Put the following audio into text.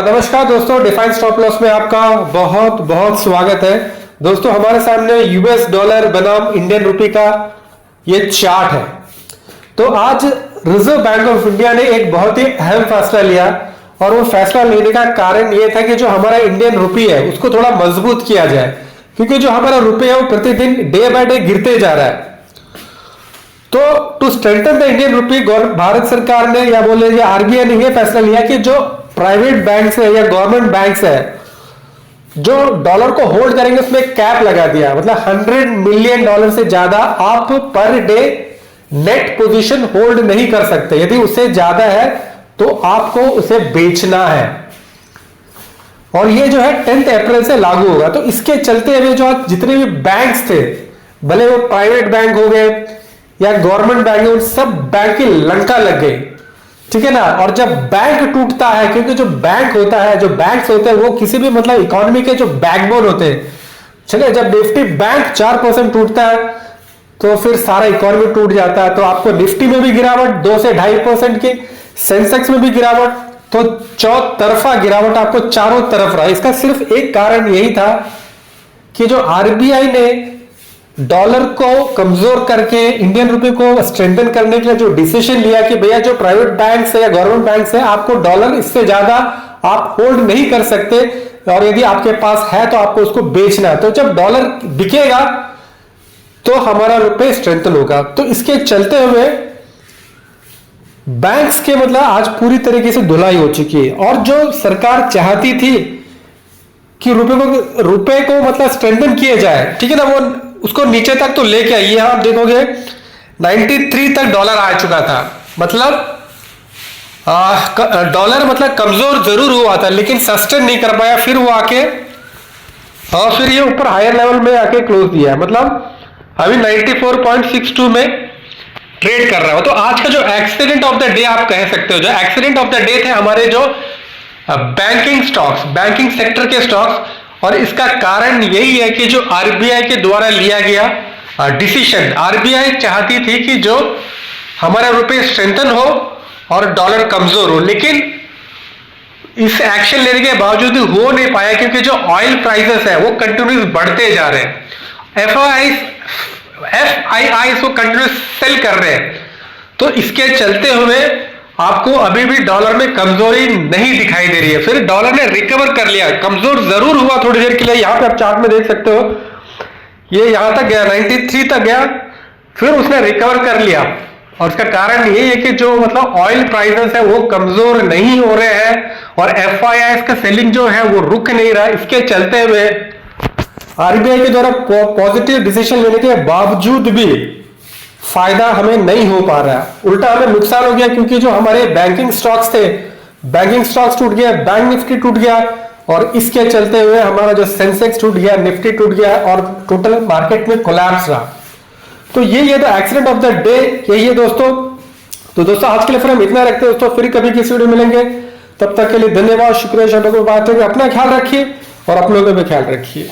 नमस्कार दोस्तों, define stop loss में आपका बहुत बहुत स्वागत है। दोस्तों हमारे सामने यूएस डॉलर बनाम इंडियन रुपए का ये चार्ट है। तो आज रिजर्व बैंक ऑफ इंडिया ने एक बहुत ही अहम फैसला लिया और वो फैसला लेने का कारण ये था कि जो हमारा इंडियन रुपी है उसको थोड़ा मजबूत किया जाए, क्योंकि जो हमारा रुपये है वो प्रतिदिन डे बाय डे गिरते जा रहा है। तो to strengthen the Indian rupee Bharat सरकार ने या बोले आरबीआई ने यह फैसला लिया कि जो प्राइवेट बैंक्स है या गवर्नमेंट बैंक्स है जो डॉलर को होल्ड करेंगे उसमें कैप लगा दिया, मतलब $100 मिलियन से ज्यादा आप per day net position hold नहीं कर सकते। यदि उससे ज्यादा है तो आपको उसे बेचना है और ये जो है 10 अप्रैल से लागू होगा। तो इसके चलते हुए जो जितने भी बैंक्स थे, भले वो प्राइवेट बैंक हो गए या गवर्नमेंट बैंक है, उन सब बैंक की लंका लग गई, ठीक है ना। और जब बैंक टूटता है, क्योंकि जो बैंक होता है, जो बैंक्स होते हैं वो किसी भी मतलब इकोनॉमी के जो बैकबोन होते हैं, चलिए जब निफ्टी बैंक 4% टूटता है तो फिर सारा इकोनॉमी टूट जाता है। तो आपको निफ्टी में भी गिरावट 2 से 2.5% की, सेंसेक्स में भी गिरावट, तो चौतरफा गिरावट आपको चारों तरफ रहा। इसका सिर्फ एक कारण यही था कि जो आरबीआई ने डॉलर को कमजोर करके इंडियन रुपए को स्ट्रेंथन करने के लिए जो डिसीजन लिया कि भैया जो प्राइवेट बैंक्स है या गवर्नमेंट बैंक्स है, आपको डॉलर इससे ज्यादा आप होल्ड नहीं कर सकते और यदि आपके पास है तो आपको उसको बेचना है। तो जब डॉलर बिकेगा तो हमारा रुपए स्ट्रेंथन होगा। तो इसके चलते हुए बैंक्स के मतलब आज पूरी तरीके से धुलाई हो चुकी है। और जो सरकार चाहती थी कि रुपए को मतलब स्ट्रेंथन किया जाए, ठीक है ना, वो उसको नीचे तक तो लेके आई। आप देखोगे 93 तक डॉलर आ चुका था, मतलब डॉलर मतलब कमजोर जरूर हुआ था लेकिन सस्टेन नहीं कर पाया। फिर वो आके और फिर ये ऊपर हायर लेवल में आके क्लोज दिया, मतलब अभी 94.62 में ट्रेड कर रहा हो। तो आज का जो एक्सीडेंट ऑफ द डे आप कह सकते हो, जो एक्सीडेंट ऑफ द डे थे हमारे जो बैंकिंग स्टॉक्स, बैंकिंग सेक्टर के स्टॉक्स। और इसका कारण यही है कि जो आरबीआई के द्वारा लिया गया डिसीजन, आरबीआई चाहती थी कि जो हमारा रुपए स्ट्रेंथन हो और डॉलर कमजोर हो, लेकिन इस एक्शन लेने के बावजूद हो नहीं पाया क्योंकि जो ऑयल प्राइसेस है वो कंटिन्यूस बढ़ते जा रहे हैं। एफआईआई इसको कंटिन्यूस सेल कर रहे हैं। तो इसके चलते हुए आपको अभी भी डॉलर में कमजोरी नहीं दिखाई दे रही है। फिर डॉलर ने रिकवर कर लिया, कमजोर जरूर हुआ थोड़ी देर के लिए। यहां पे आप चार्ट में देख सकते हो, ये यहां तक गया, 93 तक गया, फिर उसने रिकवर कर लिया। और इसका कारण ये है कि जो मतलब ऑयल प्राइसेस है वो कमजोर नहीं हो रहे हैं और एफआईआई का सेलिंग जो है वो रुक नहीं रहा। इसके चलते हुए आरबीआई के द्वारा पॉजिटिव डिसीजन लेने के बावजूद भी फायदा हमें नहीं हो पा रहा है, उल्टा हमें नुकसान हो गया। क्योंकि जो हमारे बैंकिंग स्टॉक्स थे, बैंकिंग स्टॉक्स टूट गया, बैंक निफ्टी टूट गया और इसके चलते हुए हमारा जो सेंसेक्स टूट गया, निफ्टी टूट गया और टोटल मार्केट में कोलैप्स रहा। तो ये तो एक्सीडेंट ऑफ द डे यही है दोस्तों। तो दोस्तों आज के लिए फिर हम इतना रखते हैं दोस्तों, फिर कभी किसी वीडियो मिलेंगे, तब तक के लिए धन्यवाद, शुक्रिया। अपना ख्याल रखिए और अपनों का भी ख्याल रखिए।